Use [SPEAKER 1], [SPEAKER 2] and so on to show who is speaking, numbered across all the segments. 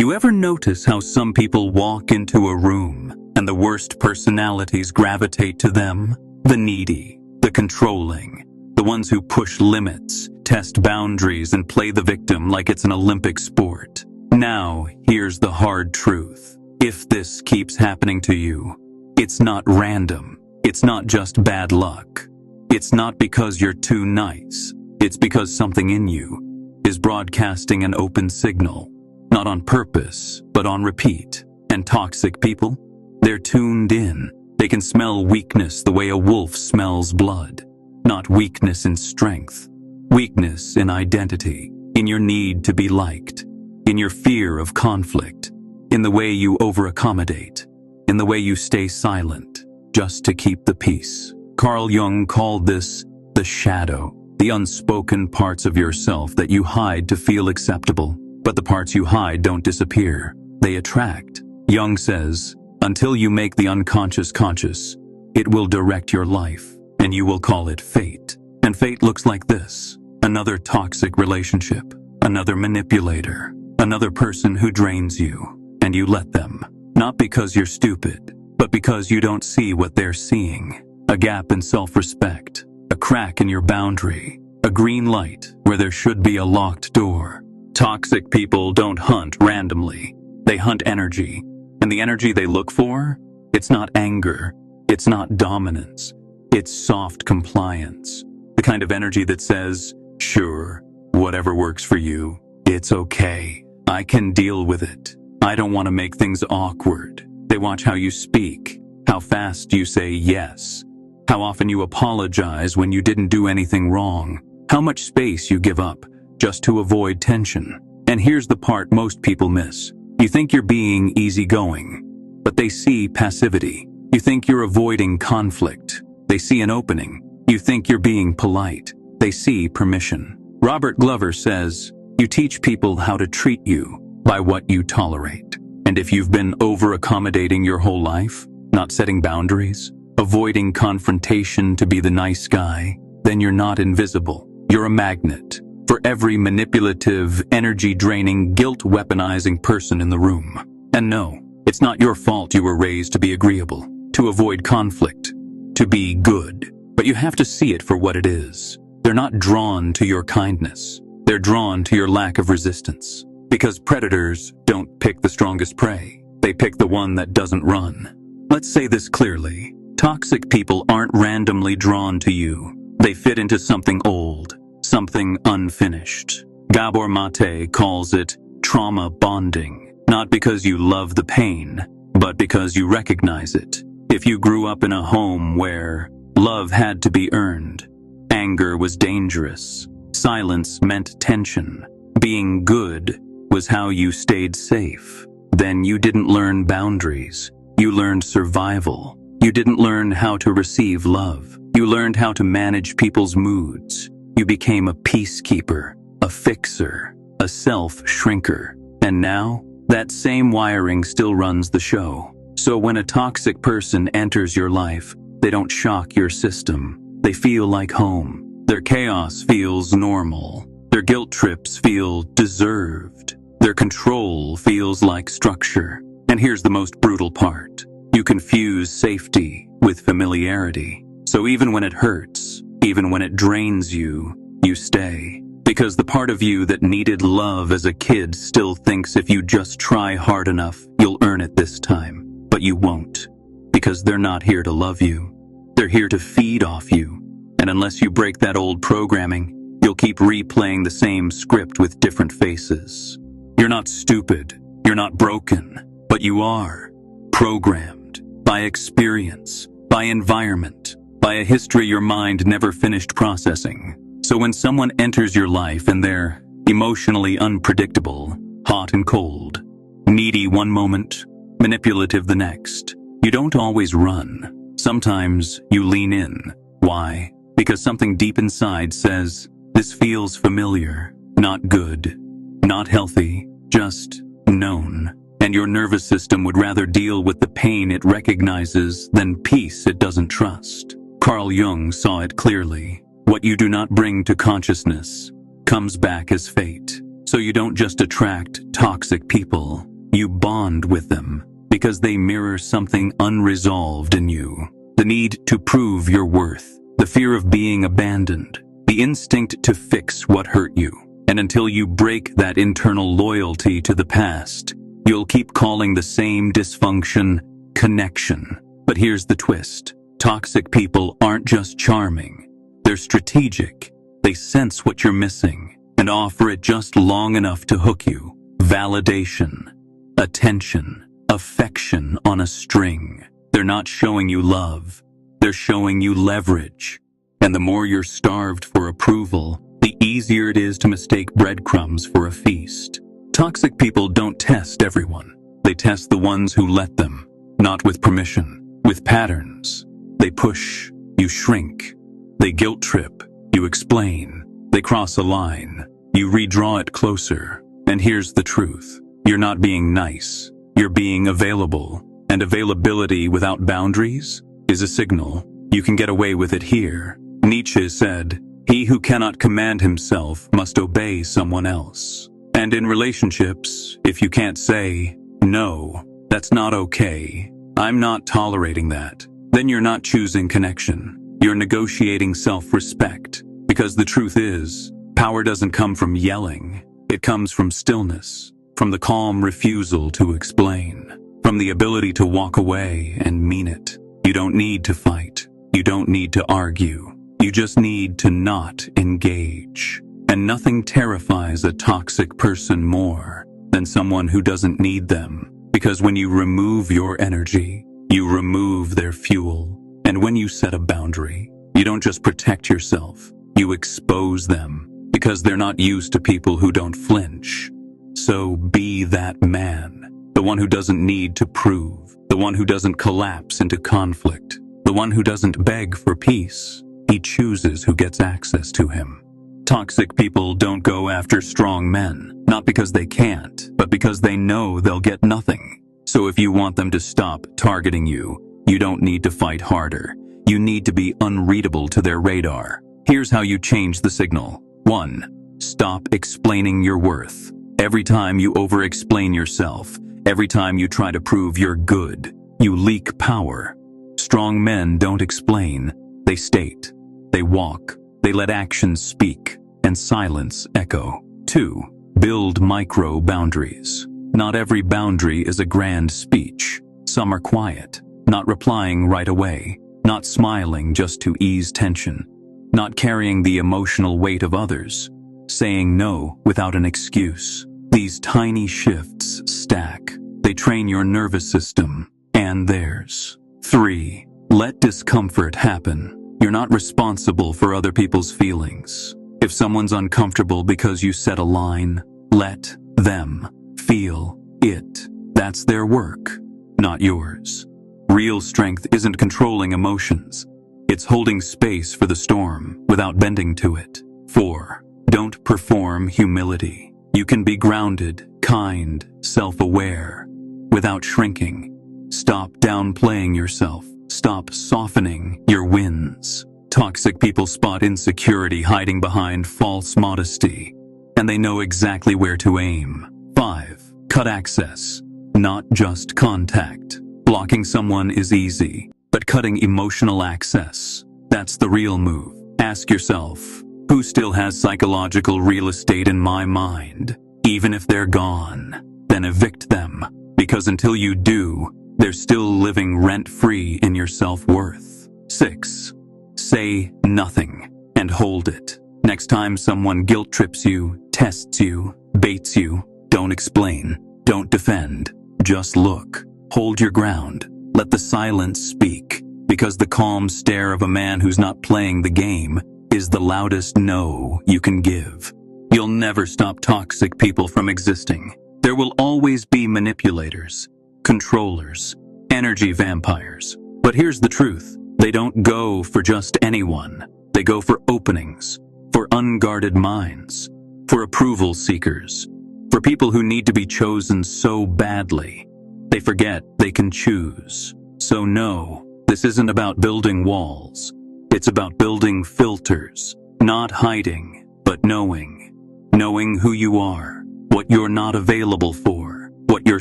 [SPEAKER 1] You ever notice how some people walk into a room and the worst personalities gravitate to them? The needy, the controlling, the ones who push limits, test boundaries, and play the victim like it's an Olympic sport. Now, here's the hard truth. If this keeps happening to you, it's not random. It's not just bad luck. It's not because you're too nice. It's because something in you is broadcasting an open signal, not on purpose, but on repeat. And toxic people, they're tuned in. They can smell weakness the way a wolf smells blood. Not weakness in strength, weakness in identity, in your need to be liked, in your fear of conflict, in the way you over-accommodate, in the way you stay silent, just to keep the peace. Carl Jung called this the shadow, the unspoken parts of yourself that you hide to feel acceptable. But the parts you hide don't disappear, they attract. Jung says, until you make the unconscious conscious, it will direct your life, and you will call it fate. And fate looks like this: another toxic relationship, another manipulator, another person who drains you, and you let them. Not because you're stupid, but because you don't see what they're seeing. A gap in self-respect, a crack in your boundary, a green light where there should be a locked door. Toxic people don't hunt randomly. They hunt energy. And the energy they look for? It's not anger. It's not dominance. It's soft compliance. The kind of energy that says, sure, whatever works for you, it's okay. I can deal with it. I don't want to make things awkward. They watch how you speak, how fast you say yes, how often you apologize when you didn't do anything wrong, how much space you give up just to avoid tension. And here's the part most people miss. You think you're being easygoing, but they see passivity. You think you're avoiding conflict. They see an opening. You think you're being polite. They see permission. Robert Glover says, you teach people how to treat you by what you tolerate. And if you've been over-accommodating your whole life, not setting boundaries, avoiding confrontation to be the nice guy, then you're not invisible. You're a magnet for every manipulative, energy-draining, guilt-weaponizing person in the room. And no, it's not your fault you were raised to be agreeable, to avoid conflict, to be good. But you have to see it for what it is. They're not drawn to your kindness. They're drawn to your lack of resistance. Because predators don't pick the strongest prey. They pick the one that doesn't run. Let's say this clearly. Toxic people aren't randomly drawn to you. They fit into something old, something unfinished. Gabor Maté calls it trauma bonding. Not because you love the pain, but because you recognize it. If you grew up in a home where love had to be earned, anger was dangerous, silence meant tension, being good was how you stayed safe, then you didn't learn boundaries. You learned survival. You didn't learn how to receive love. You learned how to manage people's moods. You became a peacekeeper, a fixer, a self-shrinker. And now, that same wiring still runs the show. So when a toxic person enters your life, they don't shock your system. They feel like home. Their chaos feels normal. Their guilt trips feel deserved. Their control feels like structure. And here's the most brutal part. You confuse safety with familiarity. So even when it hurts, even when it drains you, you stay. Because the part of you that needed love as a kid still thinks if you just try hard enough, you'll earn it this time. But you won't. Because they're not here to love you. They're here to feed off you. And unless you break that old programming, you'll keep replaying the same script with different faces. You're not stupid. You're not broken. But you are programmed by experience, by environment, by a history your mind never finished processing. So when someone enters your life and they're emotionally unpredictable, hot and cold, needy one moment, manipulative the next, you don't always run. Sometimes you lean in. Why? Because something deep inside says, this feels familiar, not good, not healthy, just known. And your nervous system would rather deal with the pain it recognizes than peace it doesn't trust. Carl Jung saw it clearly. What you do not bring to consciousness comes back as fate. So you don't just attract toxic people. You bond with them because they mirror something unresolved in you. The need to prove your worth, the fear of being abandoned, the instinct to fix what hurt you. And until you break that internal loyalty to the past, you'll keep calling the same dysfunction connection. But here's the twist. Toxic people aren't just charming. They're strategic. They sense what you're missing and offer it just long enough to hook you. Validation, attention, affection on a string. They're not showing you love. They're showing you leverage. And the more you're starved for approval, the easier it is to mistake breadcrumbs for a feast. Toxic people don't test everyone. They test the ones who let them. Not with permission, with patterns. They push, you shrink. They guilt trip, you explain. They cross a line, you redraw it closer. And here's the truth. You're not being nice. You're being available. And availability without boundaries is a signal. You can get away with it here. Nietzsche said, "He who cannot command himself must obey someone else." And in relationships, if you can't say, "No, that's not okay. I'm not tolerating that," then you're not choosing connection. You're negotiating self-respect. Because the truth is, power doesn't come from yelling. It comes from stillness, from the calm refusal to explain, from the ability to walk away and mean it. You don't need to fight. You don't need to argue. You just need to not engage. And nothing terrifies a toxic person more than someone who doesn't need them. Because when you remove your energy, you remove their fuel. And when you set a boundary, you don't just protect yourself, you expose them. Because they're not used to people who don't flinch. So be that man. The one who doesn't need to prove. The one who doesn't collapse into conflict. The one who doesn't beg for peace. He chooses who gets access to him. Toxic people don't go after strong men, not because they can't, but because they know they'll get nothing. So if you want them to stop targeting you, you don't need to fight harder. You need to be unreadable to their radar. Here's how you change the signal. 1. Stop explaining your worth. Every time you over-explain yourself, every time you try to prove you're good, you leak power. Strong men don't explain. They state. They walk. They let actions speak, and silence echo. 2. Build micro boundaries. Not every boundary is a grand speech. Some are quiet, not replying right away, not smiling just to ease tension, not carrying the emotional weight of others, saying no without an excuse. These tiny shifts stack. They train your nervous system and theirs. 3. Let discomfort happen. You're not responsible for other people's feelings. If someone's uncomfortable because you set a line, let them feel it. That's their work, not yours. Real strength isn't controlling emotions. It's holding space for the storm without bending to it. 4. Don't perform humility. You can be grounded, kind, self-aware, without shrinking. Stop downplaying yourself. Stop softening your wins. Toxic people spot insecurity hiding behind false modesty, and they know exactly where to aim. 5. Cut access, not just contact. Blocking someone is easy, but cutting emotional access, that's the real move. Ask yourself, who still has psychological real estate in my mind? Even if they're gone, then evict them, because until you do, they're still living rent-free in your self-worth. 6. Say nothing and hold it. Next time someone guilt trips you, tests you, baits you, don't explain, don't defend, just look. Hold your ground. Let the silence speak, because the calm stare of a man who's not playing the game is the loudest no you can give. You'll never stop toxic people from existing. There will always be manipulators, controllers, energy vampires. But here's the truth. They don't go for just anyone. They go for openings, for unguarded minds, for approval seekers, for people who need to be chosen so badly. They forget they can choose. So no, this isn't about building walls. It's about building filters, not hiding, but knowing. Knowing who you are, what you're not available for, what you're your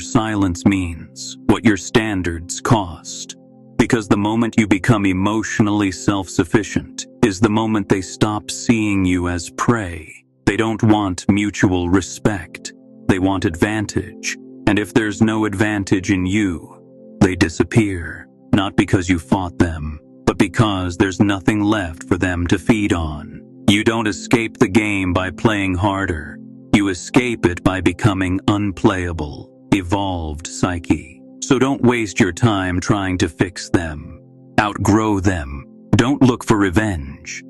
[SPEAKER 1] silence means, what your standards cost. Because the moment you become emotionally self-sufficient is the moment they stop seeing you as prey. They don't want mutual respect. They want advantage. And if there's no advantage in you, they disappear. Not because you fought them, but because there's nothing left for them to feed on. You don't escape the game by playing harder. You escape it by becoming unplayable, evolved psyche. So don't waste your time trying to fix them. Outgrow them. Don't look for revenge.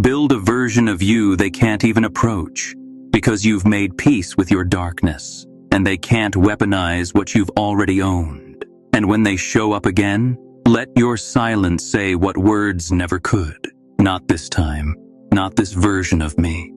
[SPEAKER 1] Build a version of you they can't even approach, because you've made peace with your darkness, and they can't weaponize what you've already owned. And when they show up again, let your silence say what words never could. Not this time. Not this version of me.